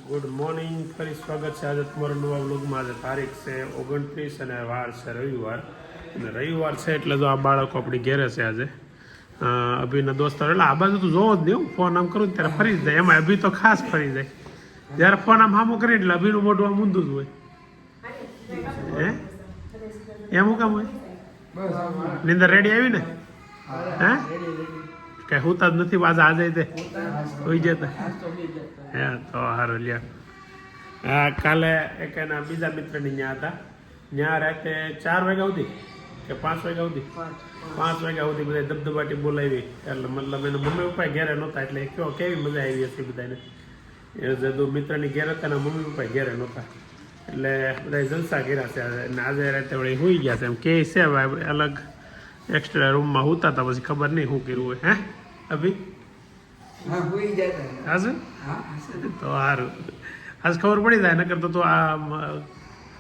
Good morning, ફરી સ્વાગત છે આજે તમારા નવા વ્લોગમાં. આજે તારીખ છે 29 અને વાર છે રવિવાર. અને રવિવાર છે એટલે જો આ બાળકો આપણી ઘેરે છે આજે. અભિના દોસ્તાર એટલે આ બાજુ તો જોવો જ નહીં, હું ફોન આમ કરું ત્યારે ફરી જાય. એમાં અભી તો ખાસ ફરી જાય જ્યારે ફોન આમ સામો કરી એટલે અભીનું મોઢું આમ ઊંધું જ હોય. હે એમ હું કામ હોય? નિંદર રેડી આવી ને? હે કઈ હોતા જ નથી પાછા આજે તે હોઈ જતા. હા તો સારું લ્યો. હા કાલે એક એના બીજા મિત્રની ત્યાં હતા. ત્યાં રાતે 4 વાગ્યા સુધી કે 5 વાગ્યા સુધી 5 વાગ્યા સુધી બધા ધબધબાટી બોલાવી. એટલે મતલબ એના મમ્મી પપ્પા ઘેરે નહોતા એટલે કયો કેવી મજા આવી હશે બધાને. એ જદુ મિત્રની ઘેર હતા ને મમ્મી પપ્પા ઘેરે નહોતા એટલે બધા જલસા કર્યા છે. અને આજે રાતે વળી હોઈ ગયા છે એમ કે છે અલગ એક્સ્ટ્રા રૂમમાં હોતા હતા. પછી ખબર નહીં શું કર્યું હોય. હે અભી હા તો સારું આજ ખબર પડી જાય. નકર તો આ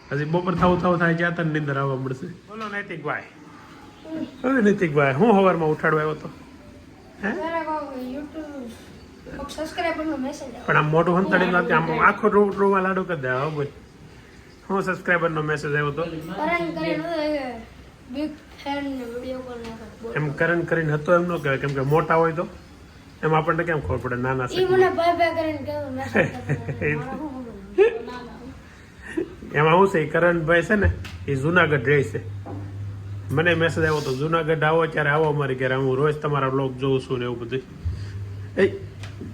હજી બપોર થવું થાય ત્યાં તને નીંદર આવવા મળશે. બોલો નૈતિકભાઈ. હવે નૈતિકભાઈ હું સવારમાં ઉઠાડવા આવ્યો હતો? હે પણ આમ મોટું હંતાડી નથી, આમ આખો રૂમમાં લાડુ કરી દે. હવે બોલ હું સબસ્ક્રાઈબરનો મેસેજ આવ્યો હતો એમ કરણ કરીને હતો એમ ન કહેવાય, કેમ કે મોટા હોય તો એમ આપણને કેમ ખબર પડે નાના છે એમાં શું છે. કરણભાઈ છે ને એ જુનાગઢ રહે છે. મને મેસેજ આવ્યો હતો જુનાગઢ આવો ત્યારે આવો અમારી ઘરે, હું રોજ તમારા બ્લોગ જોઉં છું ને એવું બધું. એ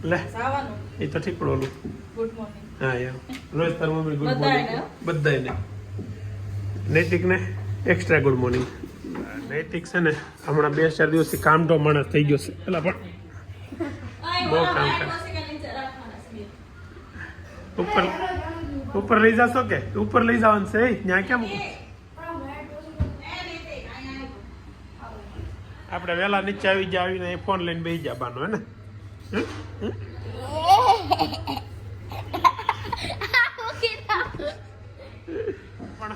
લે એ તો ઠીક પડો. હા યાર રોજ તારું મમ્મી ગુડ મોર્નિંગ બધાને. નૈતિકને એક્સ્ટ્રા ગુડ મોર્નિંગ. નૈતિક છે ને હમણાં 2-4 દિવસથી કામઢો માણસ થઈ ગયો છે. પેલા પણ બહુ કામ કરે. ઉપર લઈ જશો કે ઉપર લઈ જવાનું છે? ત્યાં કેમ આપણે વહેલા નીચે આવી ગયા, આવીને ફોન લઈને બેસી જા બાનો. હે ને પણ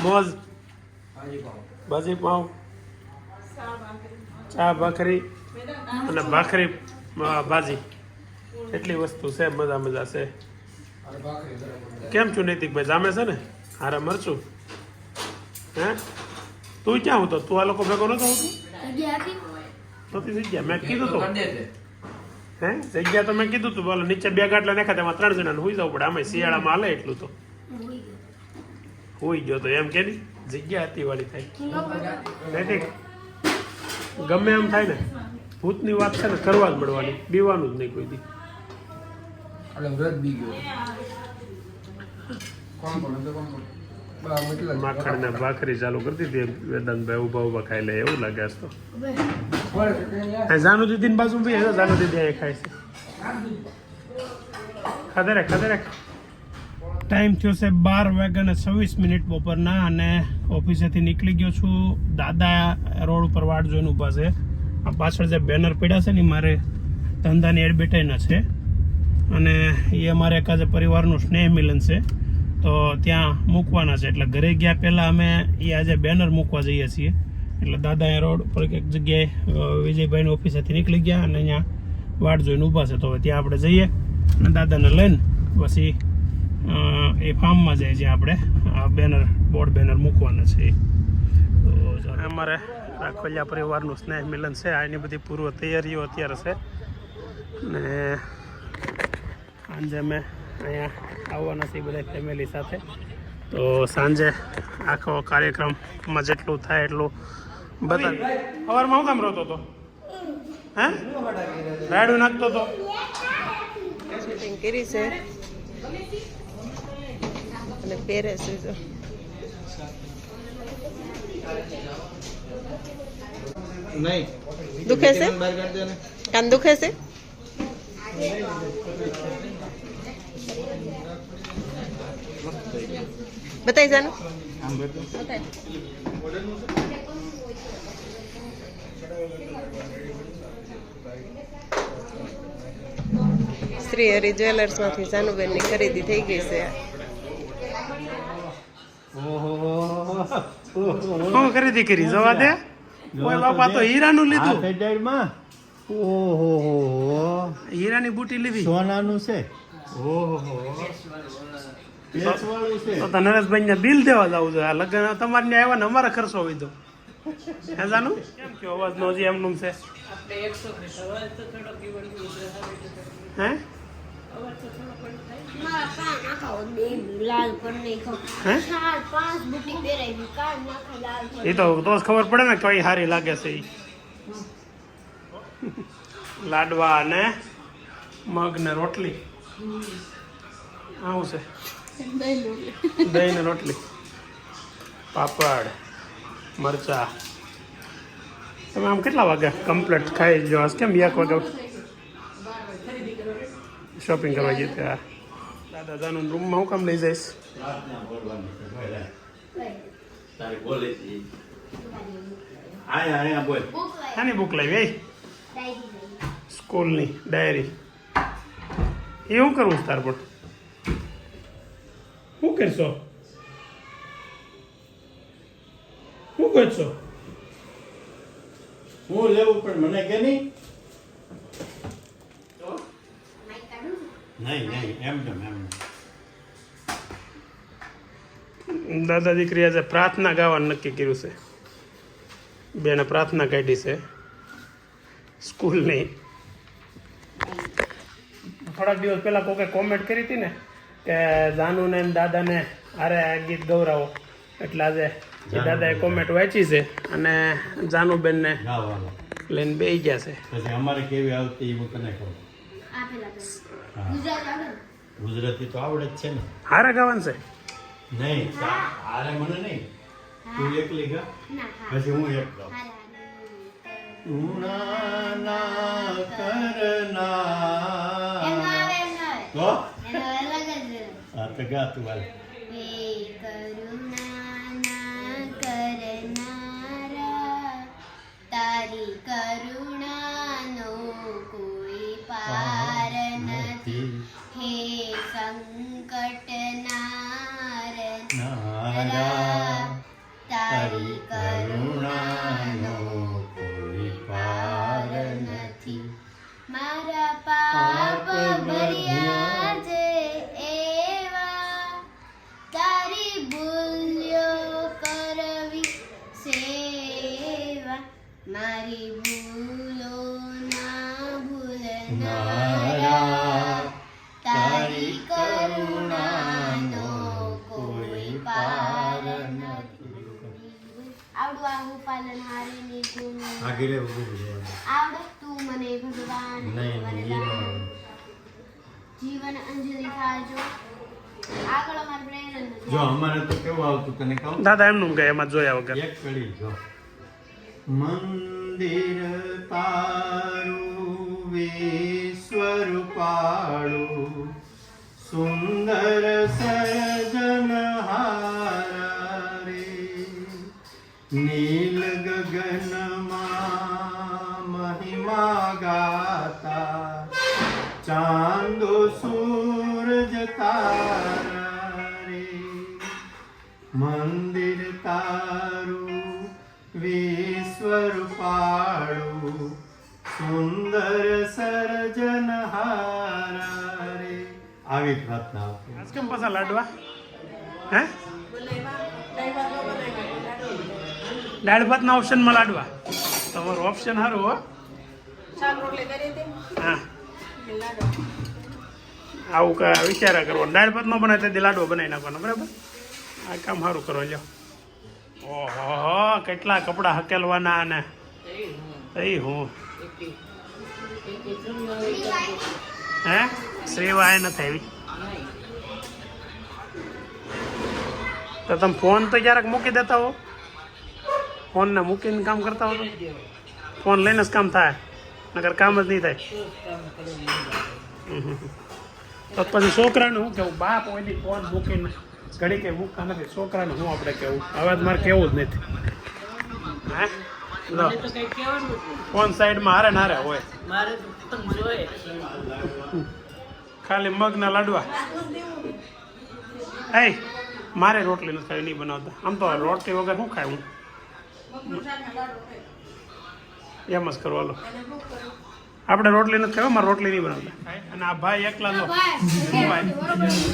મોજ ભાજી પાઉં ચા ભાખરી અને ભાખરી ભાજી એટલી વસ્તુ છે. મજા છે. કેમ છું નૈતિકભાઈ? જામે છે ને હારા મરચું? હે તું ક્યાં હતો? તું આ લોકો ભેગો નતો આવતું? નહોતી જગ્યા મેં કીધું તું. હે જગ્યા તો મેં કીધું તું બોલો નીચે 2 ગાટલા નાખ્યા તેમાં 3 જણાને હોઈ જવું પડે. આમાં શિયાળામાં હાલે એટલું તો હોઈ ગયો તો એમ કે નહીં જગ્યા હતી વાળી થાય. નૈતિક ગમે એમ થાય ને ભૂતની વાત છે ને કરવા જ મળવાની, બીવાનું જ નહીં કોઈ દી. માખણ ને ભાખરી ચાલુ કરતી હતી વેદાંતભાઈ ઉભા ખાઈ લે એવું લાગે તો. જાનુ દીદી બાજુ ભાઈ જાનુ દીદી અહીંયા ખાય છે. ખાધે રાખ. ટાઈમ થયો છે 12:26 બપોરના અને ઓફિસેથી નીકળી ગયો છું. દાદા રોડ ઉપર વાટ જોઈને ઊભા છે. આ પાછળ જે બેનર પડ્યા છે ને મારે ધંધાની એડવર્ટાઈઝના છે અને એ અમારે એક આજે પરિવારનું સ્નેહ મિલન છે તો ત્યાં મૂકવાના છે. એટલે ઘરે ગયા પહેલાં અમે એ આજે બેનર મૂકવા જઈએ છીએ. એટલે દાદા એ રોડ પર એક જગ્યાએ વિજયભાઈની ઓફિસેથી નીકળી ગયા અને અહીંયા વાટ જોઈને ઊભા છે. તો હવે ત્યાં આપણે જઈએ અને દાદાને લઈને પછી એ ફાર્મમાં જાય જ્યાં આપણે આ બોર્ડ બેનર મૂકવાના છે. તો અમારે રાખોલિયા પરિવારનું સ્નેહ મિલન છે. આની બધી પૂર્વ તૈયારીઓ અત્યારે છે ને સાંજે અમે અહીંયા આવવાના છીએ બધા ફેમિલી સાથે. તો સાંજે આખો કાર્યક્રમમાં જેટલું થાય એટલું બધા. સવારમાં હું કામ રહેતો હતો? હે રાયડું નાખતો હતો? શૂટિંગ કરી છે અને પહેરે છે. નહીં દુખે છે? કાન દુખે છે? બતાવી જાનું શ્રી હરિ જ્વેલર્સમાંથી જાનુબેનની ખરીદી થઈ ગઈ છે. શું ખરીદી કરી જવા દે. કોઈ બાપા તો હીરાનું લીધું. ઓહો હીરાની બુટી લીધી. સોનાનું છે. ઓહો પેચવાળું છે. તો નરેશભાઈ ને બિલ દેવા જવું જોઈએ. આ લગ્ન તમારે ત્યાં આવ્યા ને અમારે ખર્ચો વિધો હે જાનું કેમ કે અવાજ નો હજી એમનું છે હે એ તો જ ખબર પડે ને કઈ સારી લાગે છે ઈ લાડવા અને મગ ને રોટલી આવું છે દહીં ને રોટલી પાપડ મરચા તમે આમ કેટલા વાગે કમ્પ્લીટ ખાઈ જો કેમ 1 વાગે શોપિંગ કરવા જઈએ ત્યાં દાદા જાનું રૂમમાં હું કામ લઈ જઈશ પ્રાર્થના બોલવાની છે. બોલ, હે. તારી બોલે છે ઈ. આયા બોલ. આની બુક લાવી સ્કૂલની ડાયરી એ શું કરવું છે તાર પણ શું કરશો શું કરશો હું લેવું પણ મને કે નહીં. નહીં એમ દાદા દીકરી આજે પ્રાર્થના ગાવાનું નક્કી કર્યું છે બેને પ્રાર્થના કાઢી છે સ્કૂલની થોડાક દિવસ પહેલા કોકે કોમેન્ટ કરી હતી ને કે જાનુને ને દાદાને અરે આ ગીત ગૌરાવો એટલે આજે એ દાદાએ કોમેન્ટ વાંચી છે અને જાનુબેનને ગાવાનો લઈને બેસી ગયા છે પછી અમારે કેવી આવતી એ હું તને કહું. ગુજરાતી તો આવડે જ છે ને. હારે ગાવાનું છે નહીં હારે મને નહીં તું એકલી ગા પછી હું એક ગાઉં. ઉનાના કરના તો હા તો ગા તું હાલ. તારી કરુણાનો કોઈ પાર નથી હે સંકટ નારા તારી કરુણાનો કોઈ પાર નથી મારા પાપ ભર્યા છે એવા તારી ભૂલ્યો કરવી સેવા મારી ભૂલો ના ભૂલનારા તારી કરુણાનો કોઈ પાર નથી આવડું આવું પાલન હારે ની તું આગળ ઉભું રહેવાનું. આવડે તું મને ભગવાન નહીં નહીં જીવન અંજલિ થાજો આગળ અમાર પ્રેરણા નથી જો અમારે તો કેવું આવતું તને કહું. દાદા એમનું કહે એમાં જોયા વગર એક કડી જો મંદિર તારું વિશ્વર પાડું સુંદર સર્જન હારે નીલ ગગનમાં મહિમા ગાતા ચાંદો સૂરજ તારા રે મંદિર તારું વિશ્વર પાડું સુંદર સર્જન હારા રે આવી પ્રાર્થના આપી. આજ કેમ પાછા લાડવા હે દાળ ભાતના ઓપ્શનમાં લાડવા તમારું ઓપ્શન સારું હો હા આવું કા વિચારા કરવાનું દાળ ભાત ન બનાવે તેથી લાડવો બનાવી નાખવાનો બરાબર આ કામ સારું કરો લ્યો ઓહો કેટલા કપડાં હકેલવાના અને એ હું હે શ્રીવાય નથી આવી તો તમે ફોન તો ક્યારેક મૂકી દેતા હો ફોનને મૂકીને કામ કરતા હો તો ફોન લઈને જ કામ થાય નકર કામ જ નહીં થાય તો પછી છોકરાને શું કેવું બાપ ઓલી ફોન મૂકીને ઘડી કે મૂકતા નથી છોકરાને શું આપણે કેવું અવાજ મારે કેવું જ નથી હે લો ફોન સાઈડમાં હારે ને હારે હોય ખાલી મગના લાડવા એ મારે રોટલી નથી ખાવી નહીં બનાવતા આમ તો રોટલી વગર શું ખાય હું એમ જ કરવા લો આપણે રોટલી નથી ખાવા, મારે રોટલી નહીં બનાવતા. અને આ ભાઈ એકલા જો ભાઈ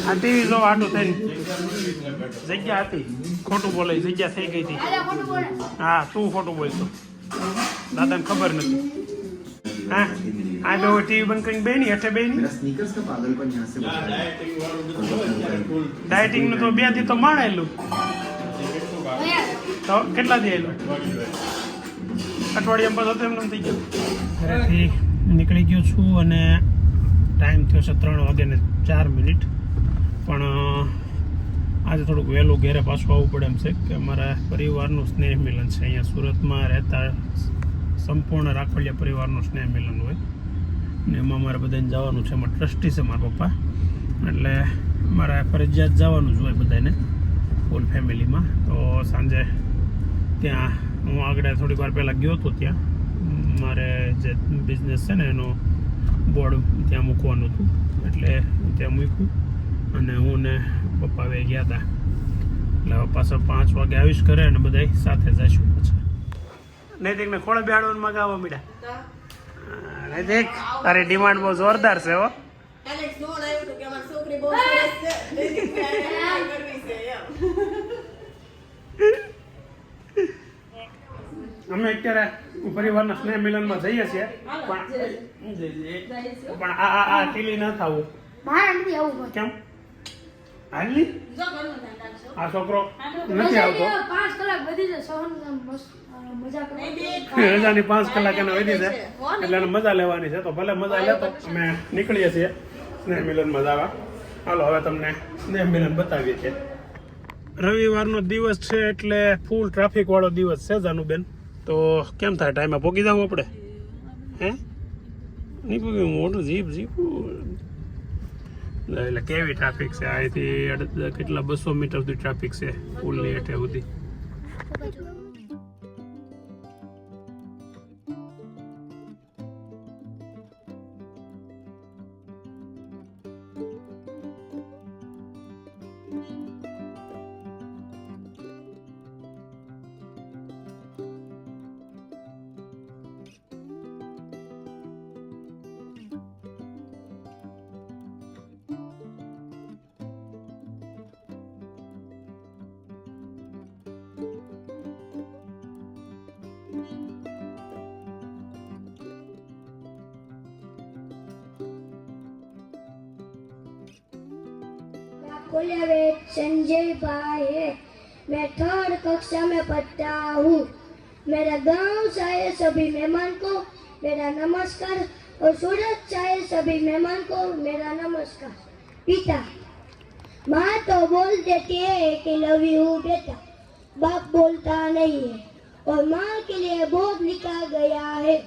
આ ટીવી જો આટું થઈને જગ્યા હતી, ખોટું બોલે, જગ્યા થઈ ગઈ હતી. હા તું ખોટું બોલતો, દાદાને ખબર નથી. હા આ બે ટીવી બંધ કરીને બેની હેઠે બેની स्नीकर्स का पागलपन यहाँ से ડાયટિંગ નું તો 2 દી તો માણેલું. તો કેટલા દી આવેલું? અઠવાડિયામાં બધું એમ થઈ ગયું. ઘરેથી નીકળી ગયો છું અને ટાઈમ થયો છે 3:04. પણ આજે થોડુંક વહેલું ઘરે પાછું આવવું પડે એમ છે કે અમારા પરિવારનું સ્નેહ મિલન છે. અહીંયા સુરતમાં રહેતા સંપૂર્ણ રાખોડિયા પરિવારનું સ્નેહ મિલન હોય ને એમાં અમારે બધાને જવાનું છે. એમાં ટ્રસ્ટી છે મારા પપ્પા, એટલે મારે ફરજિયાત જવાનું જ હોય બધાને ફૂલ ફેમિલીમાં. તો સાંજે ત્યાં હું આગળ થોડી વાર પહેલાં ગયો હતો, ત્યાં મારે જે બિઝનેસ છે ને એનું બોર્ડ ત્યાં મૂકવાનું હતું, એટલે ત્યાં મૂક્યું અને હું ને પપ્પા બે ગયા હતા. એટલે હવે પાછા 5 વાગે આવીશ ઘરે અને બધા સાથે જઈશું. પછી નૈતિક ને ખોળે બેહાડવાનું મગાવવા મીડા. નૈતિક તારી ડિમાન્ડ બહુ જોરદાર છે હો. અમે અત્યારે પરિવારના સ્નેહ મિલનમાં જઈએ છીએ, પણ આ ટીલી ના થવું. કેમ હાલી આ છોકરો નથી આવતો? 5 કલાક વધી જાય, રજાની 5 કલાક એને વધી છે એટલે એને મજા લેવાની છે. તો ભલે મજા લેતો અમે નીકળીએ છીએ સ્નેહ મિલનમાં જવા. હાલો હવે તમને સ્નેહ મિલન બતાવીએ છીએ. રવિવારનો દિવસ છે એટલે ફૂલ ટ્રાફિક વાળો દિવસ છે જાનુબેન. તો કેમ થાય, ટાઈમે પહોંચી જવું આપણે? હે નહીં પહોંચ્યું મોટું જીપ એટલે કેવી ટ્રાફિક છે. અહીંથી કેટલા 200 મીટર સુધી ટ્રાફિક છે પુલની હેઠે સુધી. कोलेवेट संजय भाई है, मैं 3rd कक्षा में पढ़ता हूँ. मेरा गांव से आए सभी मेहमान को मेरा नमस्कार और सूरत से आए सभी मेहमान को मेरा नमस्कार. पिता माँ तो बोल देती है कि लव यू बेटा, बाप बोलता नहीं है. और माँ के लिए बहुत लिखा गया है,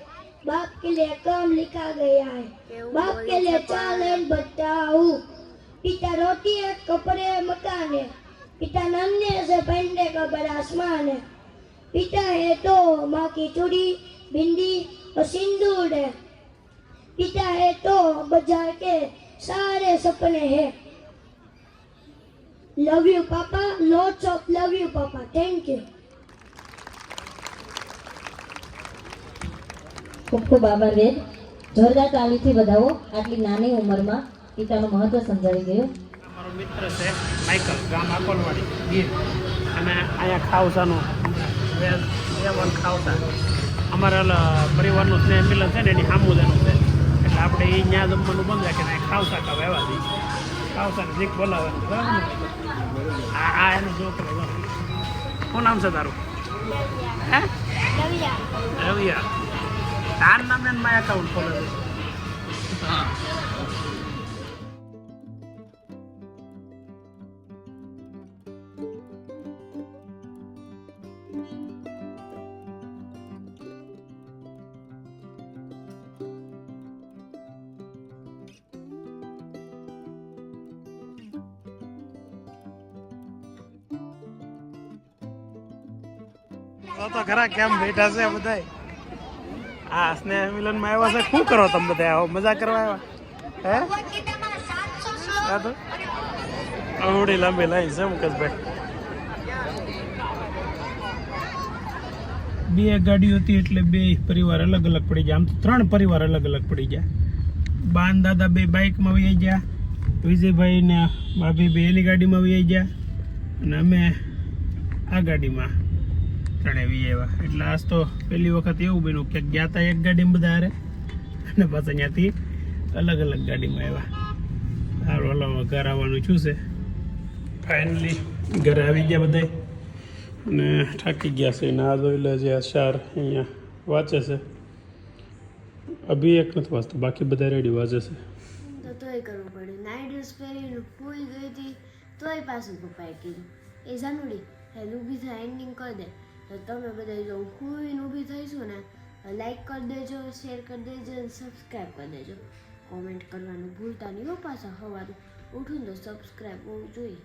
बाप के लिए कम लिखा गया है. बाप के लिए 4 लाइन बताता हूँ. पिता रोटी है, कपड़े है, मकान है. पिता नन्हे से पहनने का बड़ा आसमान है. पिता है तो माँ की चूड़ी, बिंदी और सिंदूर है. पिता है तो बाजार के सारे सपने हैं. लव यू पापा, लॉट्स ऑफ लव यू पापा. Thank you. ખૂબ ખૂબ આભાર બેન. જોરદાર તાળીથી વધાવો. આટલી નાની ઉંમરમાં પિતાનું મહત્વ સમજાવી ગયું. અમારો મિત્ર છે માઇકલ, ગામ આકોલવાડી ગીર, અને અહીંયા ખાવસાનું વેવન ખાવસા અમારા પરિવારનું સ્નેહ મિલન છે ને એની સામુદાયનું છે. એટલે આપણે એ ત્યાં જમવાનું બંધ રાખીને ખાવસા ખાવા એવા દઈએ. ખાવસાને જીક બોલાવવાનું બરાબર ને? આ એનો છોકરો. શું નામ છે તારું? હે રવિયા. તાર નામ એને માય એકાઉન્ટ ખોલે છે. હા તો ખરા કેમ બેઠા છે બધા? આ સ્નેહ મિલનમાં આવ્યા છે. શું કરો તમે બધા? આવો મજા કરવા આવ્યા? હે તો આવડી લાંબી લાઈન છે મુકેશભાઈ. બે ગાડીઓ હતી એટલે બે પરિવાર અલગ અલગ પડી ગયા. આમ તો 3 પરિવાર અલગ અલગ પડી ગયા. બાન દાદા બે બાઇકમાં વહી ગયા, વિજયભાઈ ને ભાભી બે એની ગાડીમાં વહી ગયા અને અમે આ ગાડીમાં ત્રણે વી આવ્યા. એટલે આજ તો પહેલી વખત એવું બન્યું કે ગયા હતા એક ગાડીમાં બધા હારે અને પાછા ત્યાંથી અલગ અલગ ગાડીમાં આવ્યા. સારું હલાવવા ઘર આવવાનું શું છે. ફાઇનલી ઘરે આવી ગયા બધા અને થાકી ગયા છે. ના જોઈ લે જે અશાર અહીંયા વાંચે છે. અભી એક નથી વાંચતો, બાકી બધા રેડી વાંચે છે. તો તોય કરવું પડે. નાઇટ ડ્રેસ પહેરીને ફૂઈ ગઈ હતી તોય પાછું પપ્પાએ કીધું એ જાનુડી હેલ ઊભી થાય એન્ડિંગ કરી દે. તો તમે બધા જો ફૂઈને ઊભી થઈશું ને લાઈક કરી દેજો, શેર કરી દેજો અને સબસ્ક્રાઈબ કરી દેજો. કોમેન્ટ કરવાનું ભૂલતા નહીં હો. પાછા સવારે ઉઠું તો સબસ્ક્રાઈબ હોવું જોઈએ.